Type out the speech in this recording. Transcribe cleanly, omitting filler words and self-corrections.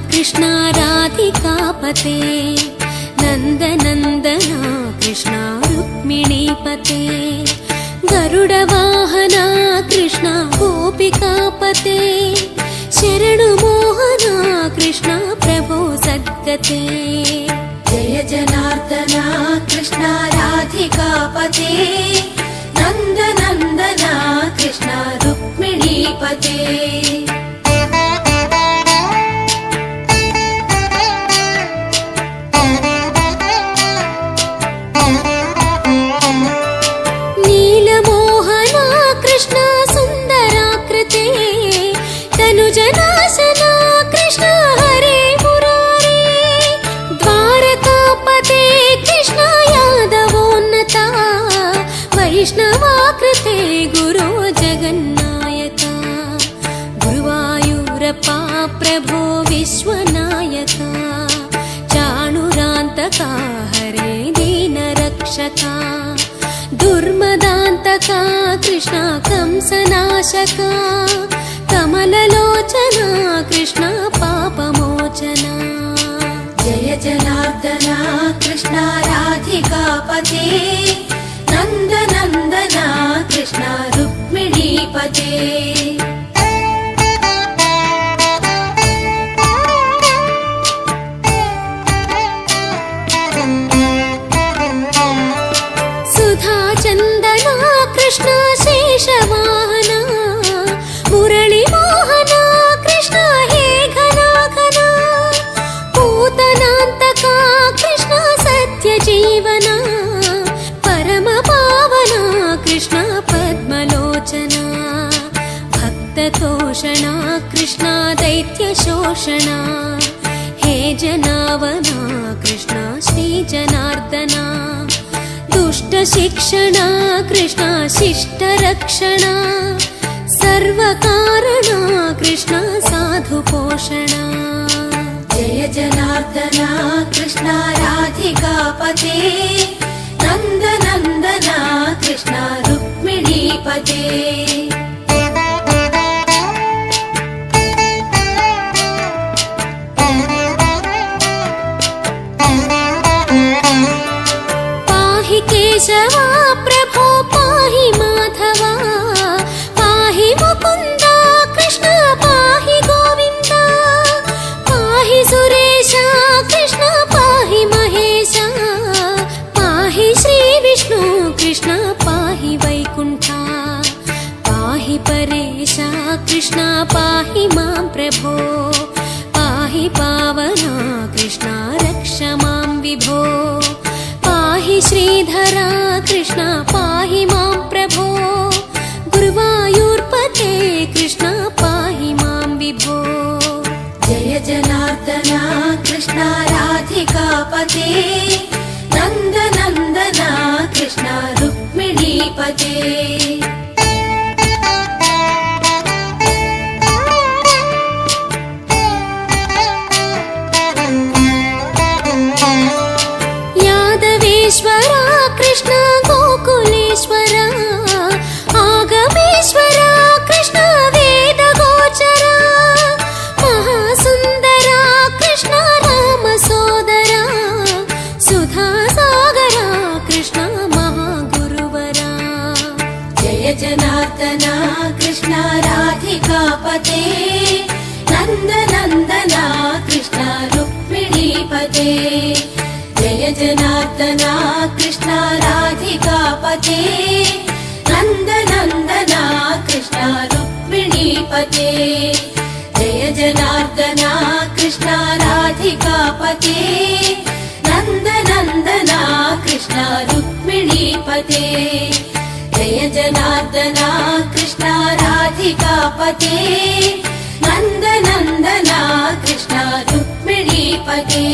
कृष्ण राधिकापते नन्दनन्दना कृष्ण रुक्मिणीपते गरुडवाहना कृष्ण गोपिकापते शरणुमोहना कृष्ण प्रभो सद्गते जय जनार्दना कृष्ण राधिकापते नन्दनन्दना कृष्ण रुक्मिणीपते नीलमोहना कृष्ण सुन्दराकृते तनुजनाशना कृष्ण हरे मुरारे द्वारकापते कृष्ण यादवोन्नता वैष्णवाकृते गुरो जगन्नायका गुरुवायूरप्पा प्रभो विश्वनायका चाणुरान्तका हरे दीनरक्षका दुर्मदान्तका कृष्ण कंसनाशका कमललोचना कृष्ण पापमोचना जय जनार्दना कृष्ण राधिकापते नन्दनन्दना कृष्ण रुक्मिणीपते सुधाचन्दना कृष्ण शेषवाहना मुरळीमोहना कृष्ण हे घना घना पूतनान्तका कृष्ण सत्यजीवना परमपावना कृष्ण पद्मलोचना भक्ततोषणा कृष्ण दैत्यशोषणा हे जनावना कृष्ण श्रीजनार्दना दुष्टशिक्षणा कृष्ण शिष्टरक्षणा सर्वकारणा कृष्ण साधुपोषणा जय जनार्दना कृष्ण राधिकापते नन्दनन्दना कृष्ण रुक्मिणीपते केशवा प्रभो पाहि माधवा पाहि मुकुन्दा कृष्ण पाहि गोविन्दा पाहि सुरेशा कृष्ण पाहि महेशा पाहि श्रीविष्णु कृष्ण पाहि वैकुण्ठा पाहि परेशा कृष्ण पाहि मां प्रभो पाहि पावना कृष्ण रक्ष मां विभो पाहि श्रीधरा कृष्ण पाहि मां प्रभो गुरुवायूर्पते कृष्ण पाहि मां विभो जय जनार्दना कृष्ण राधिकापते नन्दनन्दना कृष्ण रुक्मिणीपते यादवेश्वरा कृष्ण गोकुलेश्वरा आगमेश्वरा कृष्ण वेदगोचरा महासुन्दरा कृष्ण रामसोदरा सुधासागरा कृष्ण महागुरुवरा जय जनार्दना कृष्ण राधिकापते नन्दनन्दना कृष्ण रुक्मिणीपते जय जनार्दना कृष्ण राधिकापते नन्दनन्दना कृष्ण रुक्मिणीपते जय जनार्दना कृष्ण राधिकापते नन्दनन्दना कृष्ण रुक्मिणीपते जय जनार्दना कृष्ण राधिकापते नन्दनन्दना कृष्ण रुक्मिणीपते